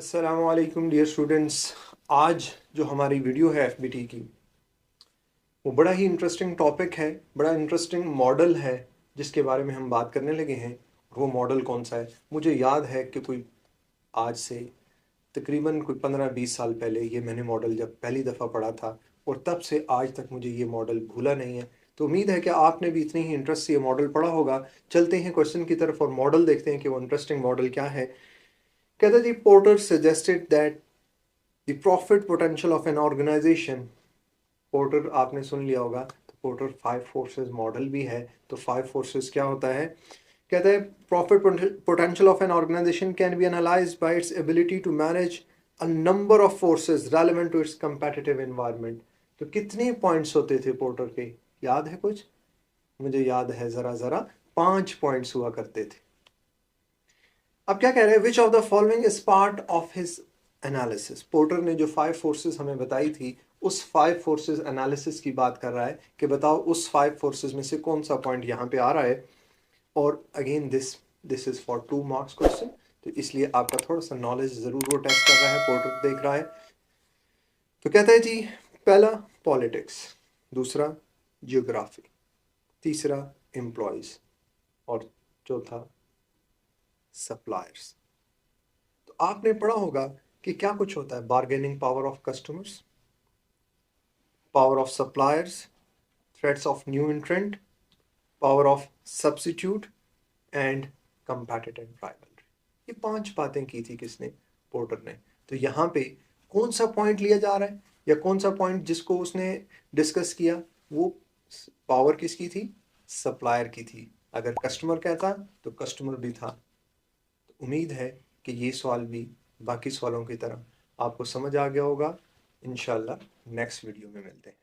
अस्सलामुअलैकुम dear students. आज जो हमारी वीडियो है एफबीटी की, वो बड़ा ही इंटरेस्टिंग टॉपिक है, बड़ा इंटरेस्टिंग मॉडल है जिसके बारे में हम बात करने लगे हैं। वो मॉडल कौन सा है? मुझे याद है कि कोई आज से तकरीबन कोई 15-20 साल पहले ये मैंने मॉडल जब पहली दफ़ा पढ़ा था, और तब से आज तक मुझे ये मॉडल भूला नहीं है। तो उम्मीद है कि आपने भी इतनी ही इंटरेस्ट से ये मॉडल पढ़ा होगा। चलते हैं क्वेश्चन की तरफ और मॉडल देखते हैं कि वो इंटरेस्टिंग मॉडल क्या है। कहते जी, Porter suggested that the profit potential of an organisation. Porter आपने सुन लिया होगा, तो पोर्टर फाइव फोर्सेस मॉडल भी है। तो फाइव फोर्सेस क्या होता है? कहते हैं profit potential of an organisation can be analysed by its ability to manage a number of forces relevant to its competitive environment. तो कितने पॉइंट्स होते थे पोर्टर के? याद है कुछ? मुझे याद है, जरा जरा 5 पॉइंट्स हुआ करते थे। अब क्या कह रहे हैं? Which of the following is part of his analysis. Porter ने जो 5 फोर्सेस हमें बताई थी, उस 5 फोर्सेस एनालिसिस की बात कर रहा है कि बताओ उस 5 फोर्सेस में से कौन सा पॉइंट यहाँ पे आ रहा है। और again this is for 2 marks question, तो इसलिए आपका थोड़ा सा नॉलेज जरूर वो टेस्ट कर रहा है, पोर्टर देख रहा है। तो कहता है जी, पहला पॉलिटिक्स, दूसरा जियोग्राफी, तीसरा एम्प्लॉयज, और चौथा सप्लायर्स। तो आपने पढ़ा होगा कि क्या कुछ होता है? Bargaining power of customers, power of suppliers, threats of new एंट्रेंट, power of substitute and competitive rivalry. ये 5 बातें की थी किसने? पोर्टर ने। तो यहाँ पे कौन सा पॉइंट लिया जा रहा है, या कौन सा पॉइंट जिसको उसने डिस्कस किया, वो पावर किसकी थी? सप्लायर की थी। अगर कस्टमर कहता तो कस्टमर भी था। तो उम्मीद है कि ये सवाल भी बाकी सवालों की तरह आपको समझ आ गया होगा। इंशाल्लाह नेक्स्ट वीडियो में मिलते हैं।